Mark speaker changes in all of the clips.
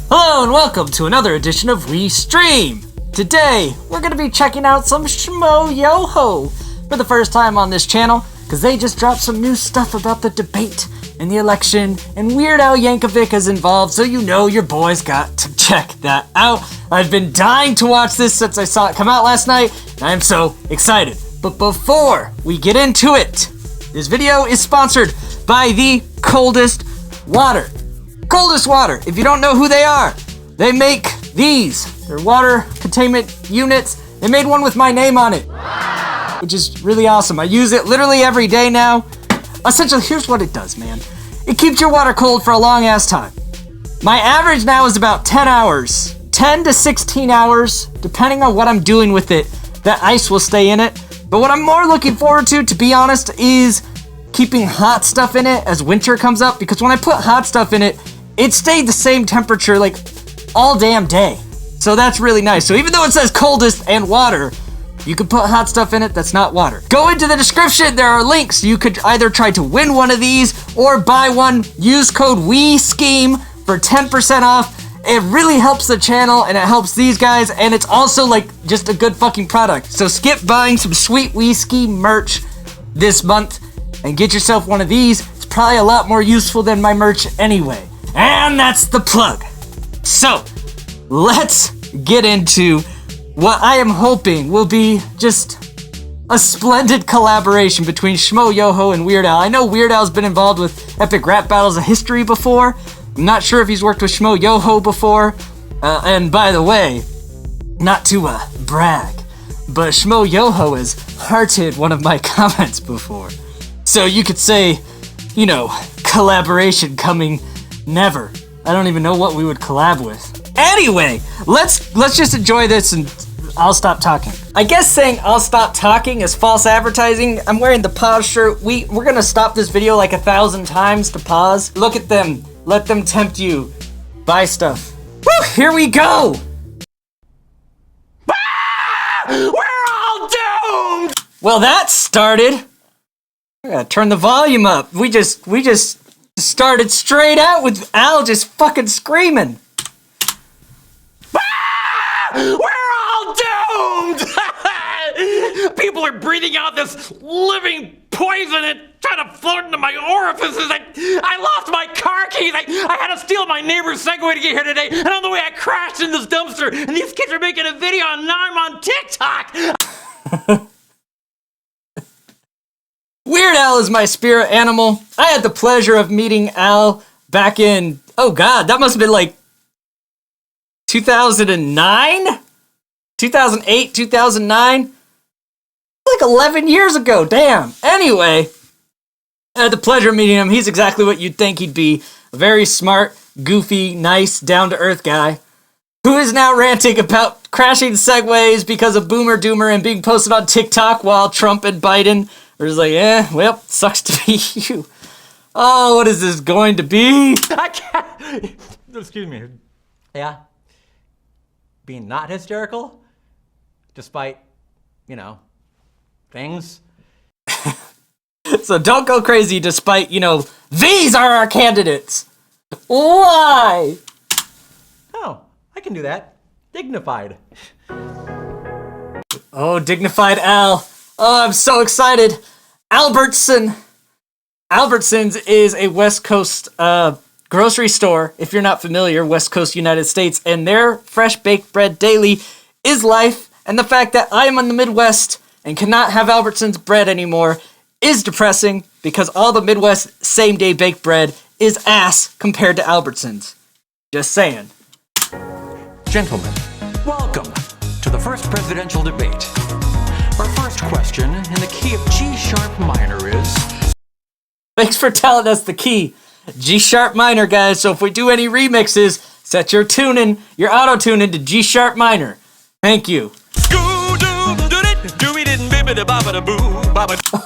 Speaker 1: Hello and welcome to another edition of We Stream. Today, we're going to be checking out some Schmo Yoho for the first time on this channel, because they just dropped some new stuff about the debate and the election, and Weird Al Yankovic is involved, so you know your boy's got to check that out. I've been dying to watch this since I saw it come out last night, and I'm so excited. But before we get into it, this video is sponsored by the Coldest Water. Coldest Water, if you don't know who they are, they make these. They're water containment units. They made one with my name on it, which is really awesome. I use it literally every day now. Essentially, here's what it does, man. It keeps your water cold for a long ass time. My average now is about 10 hours. 10 to 16 hours, depending on what I'm doing with it, that ice will stay in it. But what I'm more looking forward to be honest, is keeping hot stuff in it as winter comes up, because when I put hot stuff in it, it stayed the same temperature like all damn day. So that's really nice. So even though it says coldest and water, you can put hot stuff in it that's not water. Go into the description, there are links. You could either try to win one of these or buy one. Use code Skeem for 10% off. It really helps the channel and it helps these guys, and it's also like just a good fucking product. So skip buying some sweet Skeem merch this month and get yourself one of these. It's probably a lot more useful than my merch anyway. And that's the plug. So let's get into what I am hoping will be just a splendid collaboration between Schmo Yoho and Weird Al. I know Weird Al's been involved with Epic Rap Battles of History before. I'm not sure if he's worked with Schmo Yoho before. And by the way, not to brag, but Schmo Yoho has hearted one of my comments before. So you could say, you know, collaboration coming never. I don't even know what we would collab with. Anyway, let's just enjoy this and I'll stop talking. I guess saying I'll stop talking is false advertising. I'm wearing the pause shirt. We're gonna stop this video like 1,000 times to pause. Look at them. Let them tempt you. Buy stuff. Woo! Here we go! Ah! We're all doomed! Well, that started. I gotta turn the volume up. We just started straight out with Al just fucking screaming.
Speaker 2: We're all doomed! People are breathing out this living poison and trying to float into my orifices. I lost my car keys. I had to steal my neighbor's Segway to get here today. And on the way I crashed in this dumpster. And these kids are making a video and now I'm on TikTok.
Speaker 1: Weird Al is my spirit animal. I had the pleasure of meeting Al back in, oh god, that must have been like 2009? 2008, 2009? Like 11 years ago, damn. Anyway, I had the pleasure of meeting him. He's exactly what you'd think he'd be. A very smart, goofy, nice, down-to-earth guy who is now ranting about crashing segways because of Boomer Doomer and being posted on TikTok while Trump and Biden are just like, well, sucks to be you. Oh, what is this going to be?
Speaker 2: I can't. Excuse me. Yeah. Being not hysterical, despite, you know, things.
Speaker 1: So don't go crazy despite, you know, these are our candidates. Why?
Speaker 2: Oh, I can do that. Dignified.
Speaker 1: Oh, dignified Al. Oh, I'm so excited. Albertsons is a West Coast grocery store, if you're not familiar, West Coast United States, and their fresh baked bread daily is life, and the fact that I am in the Midwest and cannot have Albertsons bread anymore is depressing, because all the Midwest same-day baked bread is ass compared to Albertsons. Just saying.
Speaker 3: Gentlemen, welcome to the first presidential debate. Our first question in the key of G-sharp minor is...
Speaker 1: Thanks for telling us the key. G-sharp minor, guys, so if we do any remixes, set your auto-tuning to G-sharp minor. Thank you.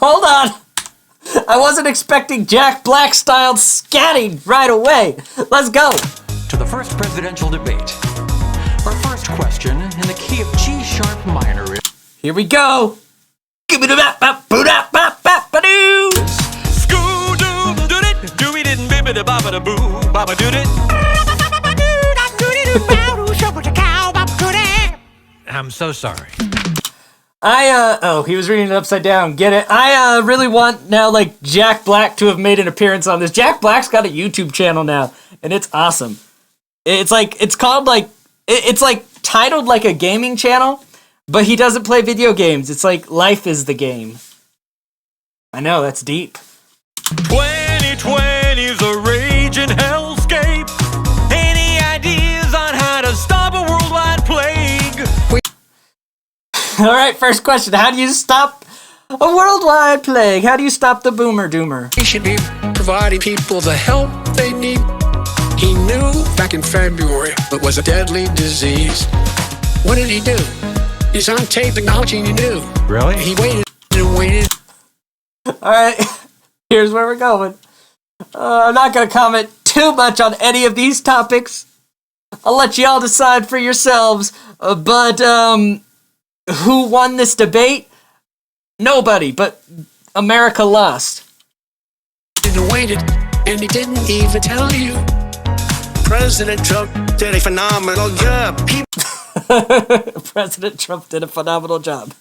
Speaker 1: Hold on. I wasn't expecting Jack Black-styled scatting right away. Let's go.
Speaker 3: To the first presidential debate. Our first question in the key of G-sharp minor is...
Speaker 1: Here we go. Give it a bap bap boo dap bap bap ba doo.
Speaker 2: Scoo doo doo it, doo it, bibba da baba da boo, baba doo it.
Speaker 3: I'm so sorry.
Speaker 1: Oh, he was reading it upside down. Get it? I really want now, like, Jack Black to have made an appearance on this. Jack Black's got a YouTube channel now, and it's awesome. It's like, it's called, like, it's like titled like a gaming channel, but he doesn't play video games. It's like life is the game. I know, that's deep.
Speaker 3: 2020's a raging hellscape. Any ideas on how to stop a worldwide plague?
Speaker 1: All right, first question. How do you stop a worldwide plague? How do you stop the boomer doomer?
Speaker 4: He should be providing people the help they need. He knew back in February it was a deadly disease. What did he do? He's on tape acknowledging he knew.
Speaker 3: Really?
Speaker 4: He waited and waited.
Speaker 1: All right, here's where we're going. I'm not going to comment too much on any of these topics. I'll let you all decide for yourselves. But who won this debate? Nobody, but America lost.
Speaker 4: And waited, and he didn't even tell you.
Speaker 5: President Trump did a phenomenal job.
Speaker 1: President Trump did a phenomenal job.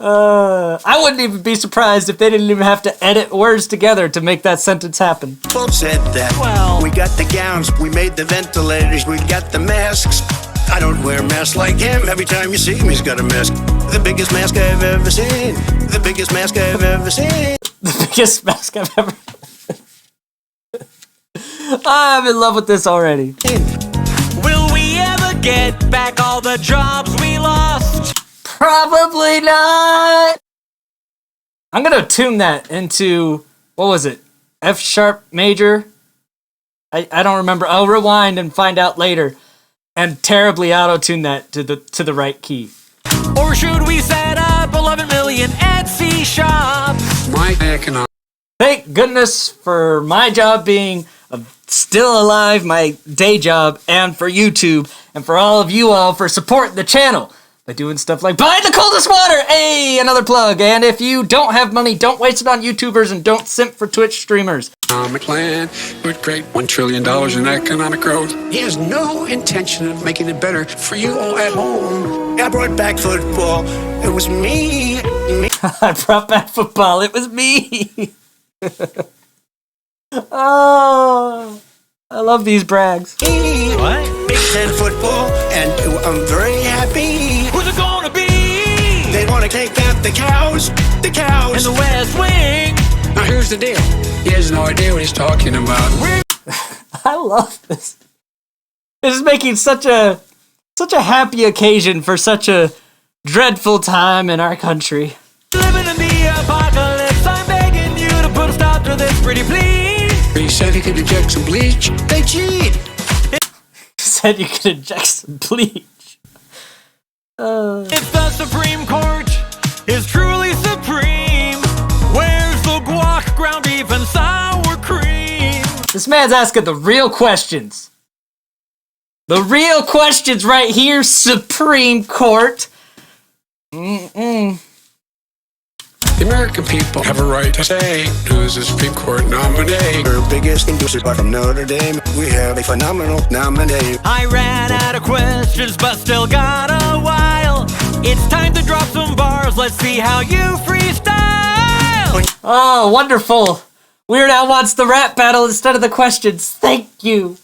Speaker 1: I wouldn't even be surprised if they didn't even have to edit words together to make that sentence happen.
Speaker 5: People said that.
Speaker 2: Well-
Speaker 5: We got the gowns, we made the ventilators, we got the masks. I don't wear masks like him. Every time you see him, he's got a mask. The biggest mask I've ever seen. The biggest mask I've ever seen.
Speaker 1: The biggest mask I've ever... I'm in love with this already.
Speaker 2: Will we ever get back all the jobs we lost?
Speaker 1: Probably not. I'm gonna tune that into, what was it? F sharp major? I don't remember. I'll rewind and find out later. And terribly auto-tune that to the right key.
Speaker 2: Or should we set up 11 million Etsy shops?
Speaker 4: My economic.
Speaker 1: Thank goodness for my job being still alive, my day job, and for YouTube, and for all of you all for supporting the channel by doing stuff like buy the coldest water. Hey, another plug. And if you don't have money, don't waste it on YouTubers and don't simp for Twitch streamers.
Speaker 4: Economic plan would create $1 trillion in economic growth. He has no intention of making it better for you all at home.
Speaker 5: I brought back football. It was me.
Speaker 1: I brought back football. It was me. Oh, I love these brags.
Speaker 2: What?
Speaker 5: Big Ten football, and I'm very happy.
Speaker 2: Who's it gonna be?
Speaker 5: They want to take out the cows. The
Speaker 2: In
Speaker 5: cows.
Speaker 2: the West Wing?
Speaker 4: Now here's the deal. He has no idea what he's talking about.
Speaker 1: I love this. This is making such a happy occasion for such a dreadful time in our country.
Speaker 2: Living in the apocalypse, I'm begging you to put a stop to this, pretty please.
Speaker 4: He said he could inject some bleach. They cheat.
Speaker 1: Said you could inject some bleach.
Speaker 2: If the Supreme Court is truly supreme, where's the guac, ground beef, and sour cream?
Speaker 1: This man's asking the real questions. The real questions right here, Supreme Court.
Speaker 4: The American people have a right to say who's the Supreme Court nominee.
Speaker 5: Our biggest endorser from Notre Dame. We have a phenomenal nominee.
Speaker 2: I ran out of questions, but still got a while. It's time to drop some bars. Let's see how you freestyle.
Speaker 1: Oh, wonderful. Weird Al wants the rap battle instead of the questions. Thank you.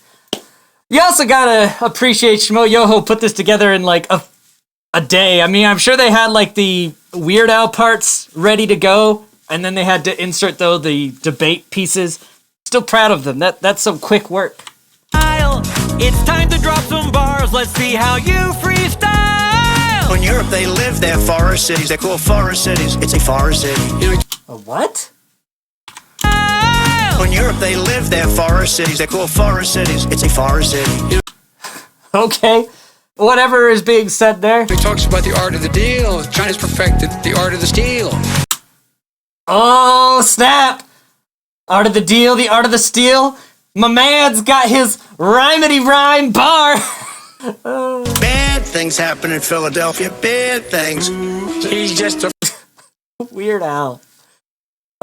Speaker 1: You also gotta appreciate Shmo Yoho put this together in like a day. I mean, I'm sure they had like the Weird Al parts ready to go, and then they had to insert the debate pieces. Still proud of them. That's some quick work.
Speaker 2: It's time to drop some bars. Let's see how you freestyle.
Speaker 5: In Europe, they live their forest cities. They're called forest cities. It's a forest city.
Speaker 1: A what?
Speaker 5: In Europe, they live their forest cities. They're called forest cities. It's a forest city.
Speaker 1: Okay. Whatever is being said there.
Speaker 4: He talks about the art of the deal. China's perfected the art of the steal.
Speaker 1: Oh, snap. Art of the deal, the art of the steal. My man's got his rhymety rhyme bar.
Speaker 5: Bad things happen in Philadelphia. Bad things.
Speaker 4: He's just a
Speaker 1: Weird Al.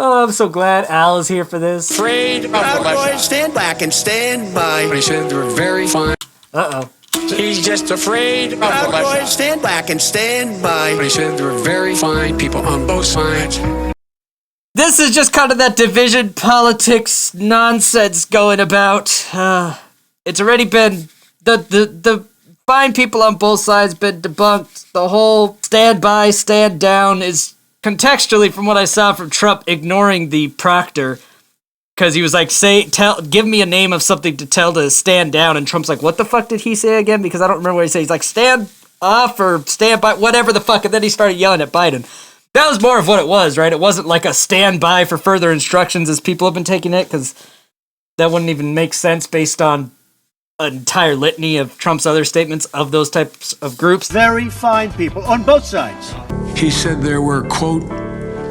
Speaker 1: Oh, I'm so glad Al is here for this.
Speaker 4: Afraid of
Speaker 5: Proud
Speaker 4: the
Speaker 5: boys, stand back and stand by.
Speaker 4: He said they were very fine.
Speaker 1: Uh-oh.
Speaker 4: He's just afraid of the
Speaker 5: Proud
Speaker 4: left
Speaker 5: boys,
Speaker 4: side.
Speaker 5: stand back and stand by.
Speaker 4: He said there were very fine people on both sides.
Speaker 1: This is just kind of that division politics nonsense going about. It's already been the fine people on both sides been debunked. The whole stand by, stand down is contextually, from what I saw from Trump, ignoring the proctor, because he was like, give me a name of something to tell to stand down, and Trump's like, what the fuck did he say again? Because I don't remember what he said. He's like, stand off or stand by, whatever the fuck, and then he started yelling at Biden. That was more of what it was, right? It wasn't like a stand by for further instructions as people have been taking it, because that wouldn't even make sense based on an entire litany of Trump's other statements of those types of groups.
Speaker 6: Very fine people on both sides.
Speaker 4: He said there were, quote,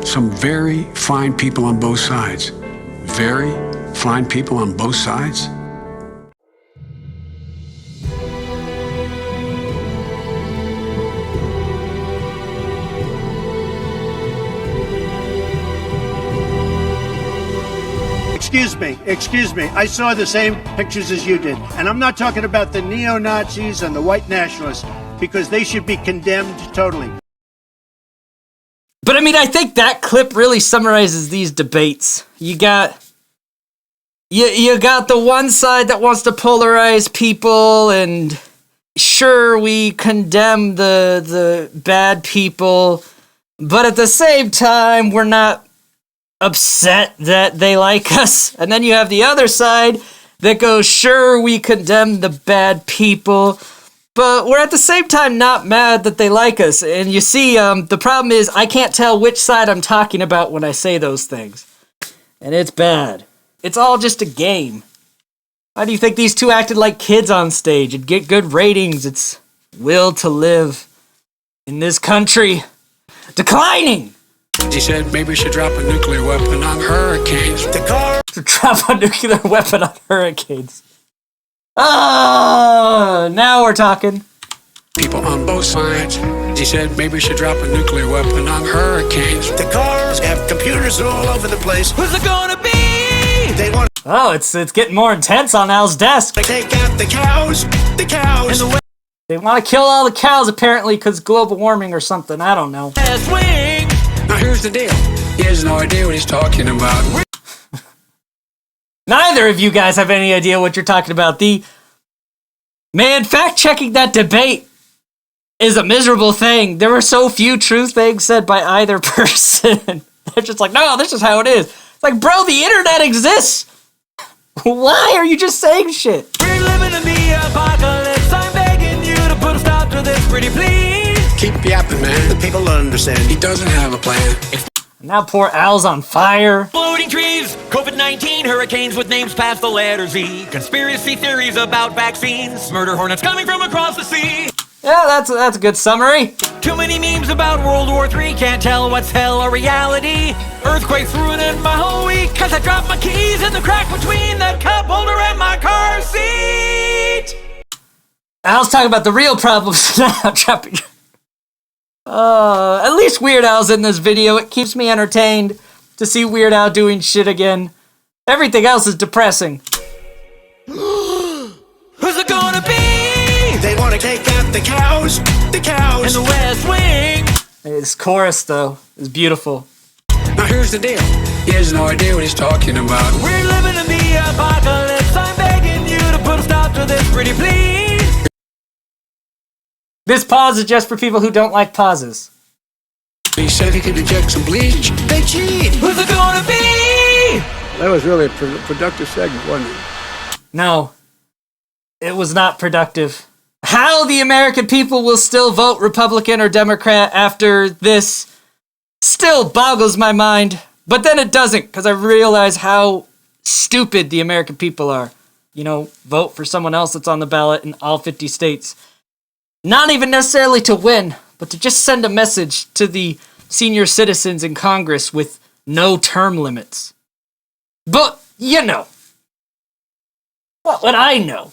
Speaker 4: some very fine people on both sides. Very fine people on both sides?
Speaker 6: Excuse me. I saw the same pictures as you did. And I'm not talking about the neo-Nazis and the white nationalists, because they should be condemned totally.
Speaker 1: But I mean, I think that clip really summarizes these debates. You got the one side that wants to polarize people, and sure, we condemn the bad people, but at the same time, we're not upset that they like us. And then you have the other side that goes, sure, we condemn the bad people, but we're at the same time not mad that they like us. And you see, the problem is I can't tell which side I'm talking about when I say those things. And it's bad. It's all just a game. Why do you think these two acted like kids on stage and get good ratings? It's will to live in this country declining.
Speaker 4: He said maybe we should drop a nuclear weapon on hurricanes.
Speaker 5: The car.
Speaker 1: To drop a nuclear weapon on hurricanes. Oh, now we're talking.
Speaker 4: People on both sides. He said maybe we should drop a nuclear weapon on hurricanes.
Speaker 5: The cars have computers all over the place.
Speaker 2: Who's it gonna be?
Speaker 5: They want
Speaker 1: Oh, it's getting more intense on Al's desk.
Speaker 5: to take out the cows. The cows.
Speaker 1: They want to kill all the cows, apparently, because global warming or something. I don't know.
Speaker 2: Swing.
Speaker 4: Now here's the deal. He has no idea what he's talking about.
Speaker 1: Neither of you guys have any idea what you're talking about. Man, fact-checking that debate is a miserable thing. There were so few true things said by either person. They're just like, no, this is how it is. It's like, bro, the internet exists. Why are you just saying shit?
Speaker 2: We're living in the apocalypse. I'm begging you to put a stop to this, pretty please.
Speaker 4: Keep yapping, man.
Speaker 5: The people understand.
Speaker 4: He doesn't have a plan.
Speaker 1: Now poor Al's on fire.
Speaker 2: Floating trees, COVID-19, hurricanes with names past the letter Z, conspiracy theories about vaccines, murder hornets coming from across the sea.
Speaker 1: Yeah, that's a good summary.
Speaker 2: Too many memes about World War III, can't tell what's hell or reality. Earthquakes ruining my whole week, cause I dropped my keys in the crack between the cup holder and my car seat.
Speaker 1: Al's talking about the real problems now. Dropping. At least Weird Al's in this video. It keeps me entertained to see Weird Al doing shit again. Everything else is depressing.
Speaker 2: Who's it gonna be?
Speaker 5: They want to take out the cows. The cows.
Speaker 2: In the West Wing.
Speaker 1: His chorus, though, is beautiful.
Speaker 4: Now here's the deal. He has no idea what he's talking about.
Speaker 2: We're living in the apocalypse. I'm begging you to put a stop to this, pretty please.
Speaker 1: This pause is just for people who don't like pauses.
Speaker 4: He said he could inject some bleach.
Speaker 5: They cheat.
Speaker 2: Who's it gonna be?
Speaker 7: That was really a productive segment, wasn't it?
Speaker 1: No, it was not productive. How the American people will still vote Republican or Democrat after this still boggles my mind. But then it doesn't, because I realize how stupid the American people are. You know, vote for someone else that's on the ballot in all 50 states. Not even necessarily to win, but to just send a message to the senior citizens in Congress with no term limits. But, you know. What would I know?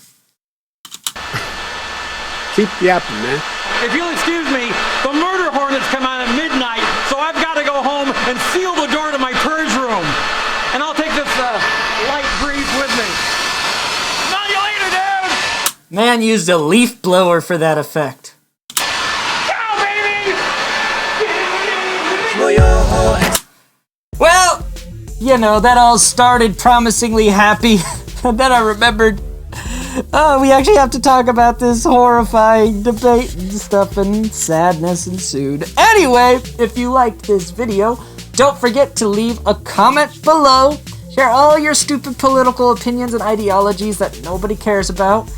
Speaker 7: Keep yapping, man.
Speaker 8: If you'll excuse me, the murder hornets come on at midnight, so I've got to go home and seal the door to my purge room.
Speaker 1: Man used a leaf blower for that effect. Well, you know, that all started promisingly happy. And then I remembered, oh, we actually have to talk about this horrifying debate and stuff, and sadness ensued. Anyway, if you liked this video, don't forget to leave a comment below. Share all your stupid political opinions and ideologies that nobody cares about.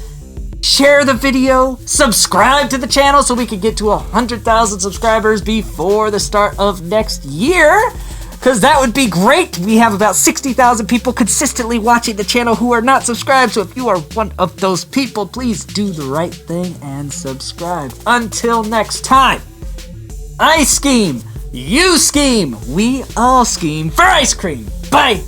Speaker 1: Share the video, subscribe to the channel so we can get to 100,000 subscribers before the start of next year, because that would be great. We have about 60,000 people consistently watching the channel who are not subscribed, so if you are one of those people, please do the right thing and subscribe. Until next time, I scheme, you scheme, we all scheme for ice cream. Bye!